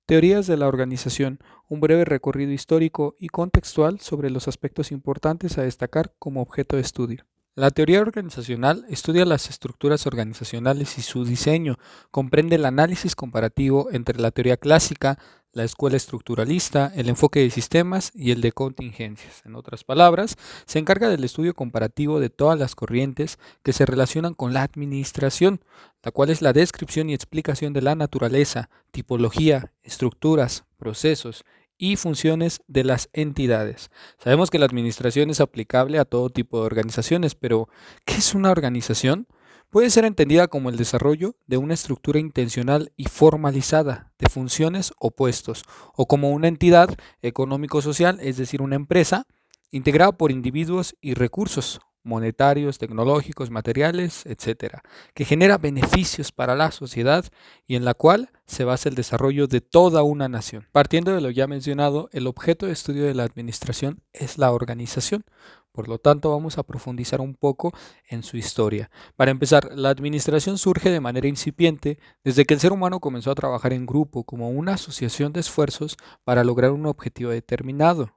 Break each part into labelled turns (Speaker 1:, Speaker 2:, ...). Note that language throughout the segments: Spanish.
Speaker 1: Teorías de la organización, un breve recorrido histórico y contextual sobre los aspectos importantes a destacar como objeto de estudio. La teoría organizacional estudia las estructuras organizacionales y su diseño, comprende el análisis comparativo entre la teoría clásica, la escuela estructuralista, el enfoque de sistemas y el de contingencias. En otras palabras, se encarga del estudio comparativo de todas las corrientes que se relacionan con la administración, la cual es la descripción y explicación de la naturaleza, tipología, estructuras, procesos y funciones de las entidades. Sabemos que la administración es aplicable a todo tipo de organizaciones, pero ¿qué es una organización? Puede ser entendida como el desarrollo de una estructura intencional y formalizada de funciones o puestos, o como una entidad económico-social, es decir, una empresa, integrada por individuos y recursos monetarios, tecnológicos, materiales, etcétera, que genera beneficios para la sociedad y en la cual se basa el desarrollo de toda una nación. Partiendo de lo ya mencionado, el objeto de estudio de la administración es la organización. Por lo tanto, vamos a profundizar un poco en su historia. Para empezar, la administración surge de manera incipiente desde que el ser humano comenzó a trabajar en grupo como una asociación de esfuerzos para lograr un objetivo determinado.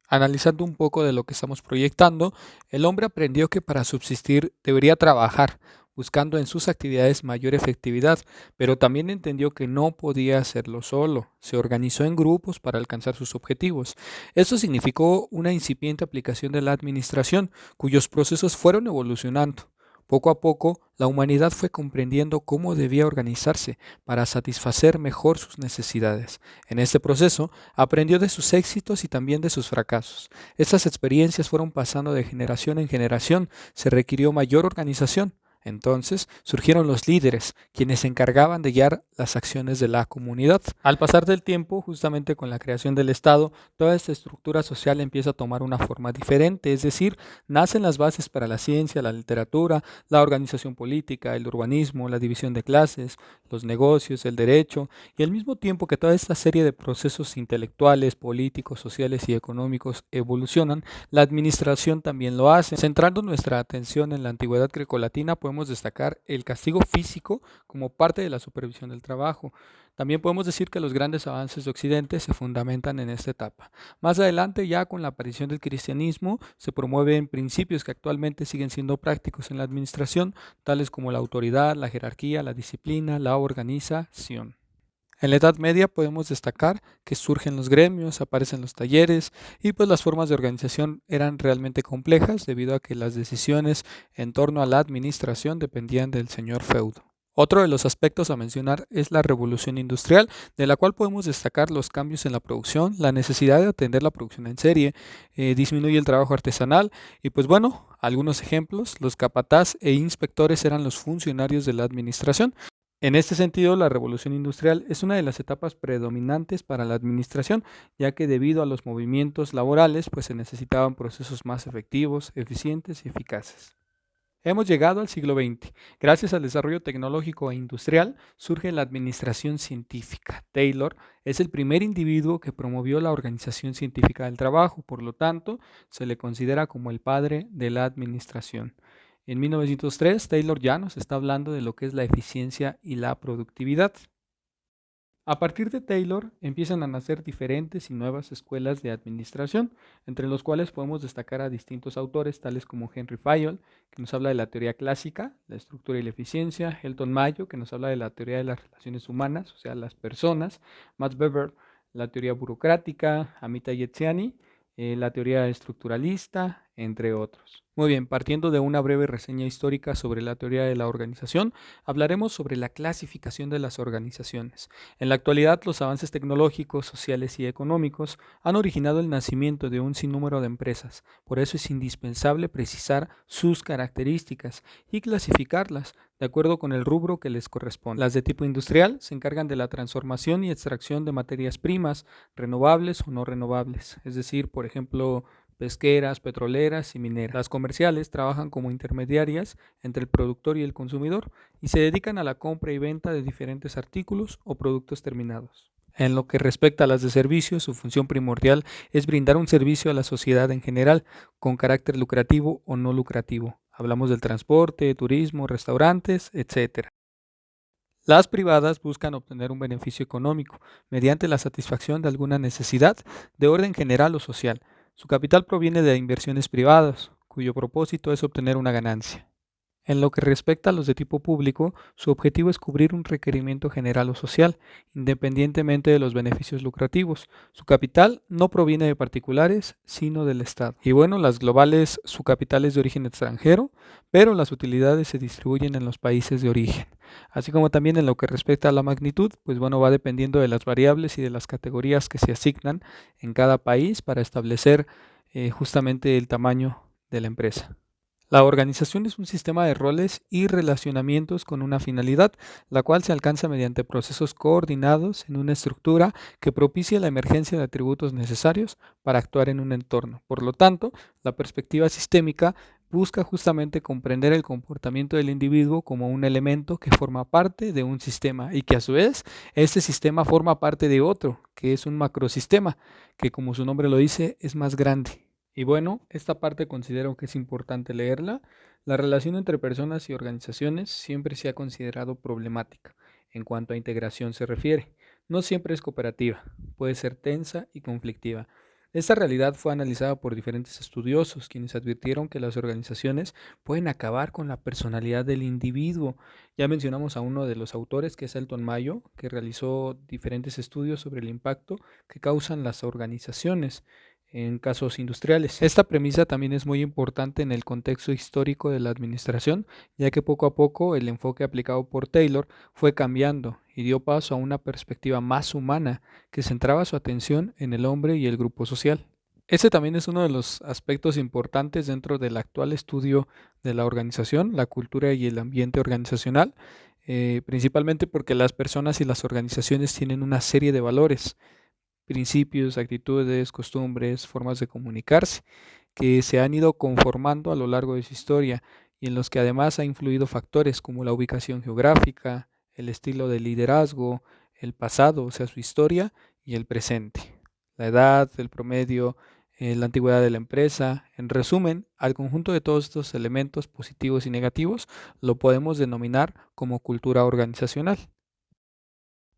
Speaker 1: Analizando un poco de lo que estamos proyectando, el hombre aprendió que para subsistir debería trabajar, buscando en sus actividades mayor efectividad, pero también entendió que no podía hacerlo solo. Se organizó en grupos para alcanzar sus objetivos. Esto significó una incipiente aplicación de la administración, cuyos procesos fueron evolucionando. Poco a poco, la humanidad fue comprendiendo cómo debía organizarse para satisfacer mejor sus necesidades. En este proceso, aprendió de sus éxitos y también de sus fracasos. Estas experiencias fueron pasando de generación en generación, se requirió mayor organización. Entonces surgieron los líderes, quienes se encargaban de guiar las acciones de la comunidad. Al pasar del tiempo, justamente con la creación del Estado, toda esta estructura social empieza a tomar una forma diferente, es decir, nacen las bases para la ciencia, la literatura, la organización política, el urbanismo, la división de clases, los negocios, el derecho, y al mismo tiempo que toda esta serie de procesos intelectuales, políticos, sociales y económicos evolucionan, la administración también lo hace. Centrando nuestra atención en la antigüedad grecolatina, podemos destacar el castigo físico como parte de la supervisión del trabajo. También podemos decir que los grandes avances de Occidente se fundamentan en esta etapa. Más adelante, ya con la aparición del cristianismo, se promueven principios que actualmente siguen siendo prácticos en la administración, tales como la autoridad, la jerarquía, la disciplina, la organización. En la Edad Media podemos destacar que surgen los gremios, aparecen los talleres y pues las formas de organización eran realmente complejas debido a que las decisiones en torno a la administración dependían del señor feudo. Otro de los aspectos a mencionar es la revolución industrial, de la cual podemos destacar los cambios en la producción, la necesidad de atender la producción en serie, disminuye el trabajo artesanal y pues bueno, algunos ejemplos, los capataz e inspectores eran los funcionarios de la administración. En este sentido, la revolución industrial es una de las etapas predominantes para la administración, ya que debido a los movimientos laborales, pues se necesitaban procesos más efectivos, eficientes y eficaces. Hemos llegado al siglo XX. Gracias al desarrollo tecnológico e industrial surge la administración científica. Taylor es el primer individuo que promovió la organización científica del trabajo, por lo tanto, se le considera como el padre de la administración. En 1903, Taylor ya nos está hablando de lo que es la eficiencia y la productividad. A partir de Taylor empiezan a nacer diferentes y nuevas escuelas de administración, entre los cuales podemos destacar a distintos autores tales como Henry Fayol, que nos habla de la teoría clásica, la estructura y la eficiencia, Elton Mayo, que nos habla de la teoría de las relaciones humanas, o sea, las personas, Max Weber, la teoría burocrática, Amita Yetsiani, la teoría estructuralista, entre otros. Muy bien, partiendo de una breve reseña histórica sobre la teoría de la organización, hablaremos sobre la clasificación de las organizaciones. En la actualidad, los avances tecnológicos, sociales y económicos han originado el nacimiento de un sinnúmero de empresas. Por eso es indispensable precisar sus características y clasificarlas de acuerdo con el rubro que les corresponde. Las de tipo industrial se encargan de la transformación y extracción de materias primas, renovables o no renovables, es decir, por ejemplo, pesqueras, petroleras y mineras. Las comerciales trabajan como intermediarias entre el productor y el consumidor y se dedican a la compra y venta de diferentes artículos o productos terminados. En lo que respecta a las de servicio, su función primordial es brindar un servicio a la sociedad en general, con carácter lucrativo o no lucrativo. Hablamos del transporte, turismo, restaurantes, etc. Las privadas buscan obtener un beneficio económico mediante la satisfacción de alguna necesidad de orden general o social. Su capital proviene de inversiones privadas, cuyo propósito es obtener una ganancia. En lo que respecta a los de tipo público, su objetivo es cubrir un requerimiento general o social, independientemente de los beneficios lucrativos. Su capital no proviene de particulares, sino del Estado. Y bueno, las globales, su capital es de origen extranjero, pero las utilidades se distribuyen en los países de origen. Así como también en lo que respecta a la magnitud, pues bueno, va dependiendo de las variables y de las categorías que se asignan en cada país para establecer justamente el tamaño de la empresa. La organización es un sistema de roles y relacionamientos con una finalidad, la cual se alcanza mediante procesos coordinados en una estructura que propicia la emergencia de atributos necesarios para actuar en un entorno. Por lo tanto, la perspectiva sistémica busca justamente comprender el comportamiento del individuo como un elemento que forma parte de un sistema y que a su vez este sistema forma parte de otro, que es un macrosistema, que como su nombre lo dice, es más grande. Y bueno, esta parte considero que es importante leerla. La relación entre personas y organizaciones siempre se ha considerado problemática en cuanto a integración se refiere. No siempre es cooperativa, puede ser tensa y conflictiva. Esta realidad fue analizada por diferentes estudiosos, quienes advirtieron que las organizaciones pueden acabar con la personalidad del individuo. Ya mencionamos a uno de los autores, que es Elton Mayo, que realizó diferentes estudios sobre el impacto que causan las organizaciones en casos industriales. Esta premisa también es muy importante en el contexto histórico de la administración, ya que poco a poco el enfoque aplicado por Taylor fue cambiando y dio paso a una perspectiva más humana que centraba su atención en el hombre y el grupo social. Ese también es uno de los aspectos importantes dentro del actual estudio de la organización, la cultura y el ambiente organizacional, principalmente porque las personas y las organizaciones tienen una serie de valores, principios, actitudes, costumbres, formas de comunicarse, que se han ido conformando a lo largo de su historia y en los que además ha influido factores como la ubicación geográfica, el estilo de liderazgo, el pasado, o sea, su historia, y el presente, la edad, el promedio, la antigüedad de la empresa. En resumen, al conjunto de todos estos elementos positivos y negativos lo podemos denominar como cultura organizacional.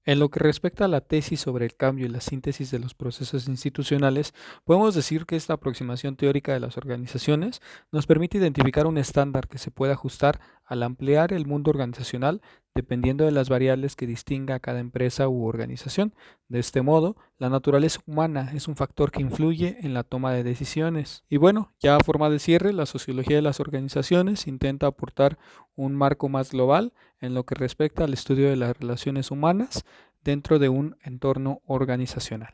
Speaker 1: En lo que respecta a la tesis sobre el cambio y la síntesis de los procesos institucionales, podemos decir que esta aproximación teórica de las organizaciones nos permite identificar un estándar que se puede ajustar al ampliar el mundo organizacional dependiendo de las variables que distinga a cada empresa u organización. De este modo, la naturaleza humana es un factor que influye en la toma de decisiones. Y bueno, ya a forma de cierre, la sociología de las organizaciones intenta aportar un marco más global en lo que respecta al estudio de las relaciones humanas dentro de un entorno organizacional.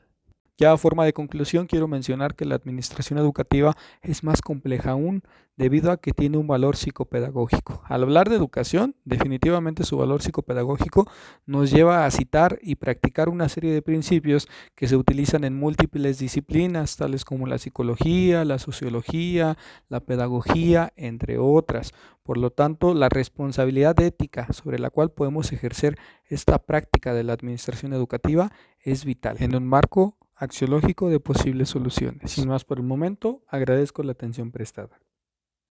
Speaker 1: Ya a forma de conclusión, quiero mencionar que la administración educativa es más compleja aún debido a que tiene un valor psicopedagógico. Al hablar de educación, definitivamente su valor psicopedagógico nos lleva a citar y practicar una serie de principios que se utilizan en múltiples disciplinas, tales como la psicología, la sociología, la pedagogía, entre otras. Por lo tanto, la responsabilidad ética sobre la cual podemos ejercer esta práctica de la administración educativa es vital en un marco axiológico de posibles soluciones. Sin más por el momento, agradezco la atención prestada.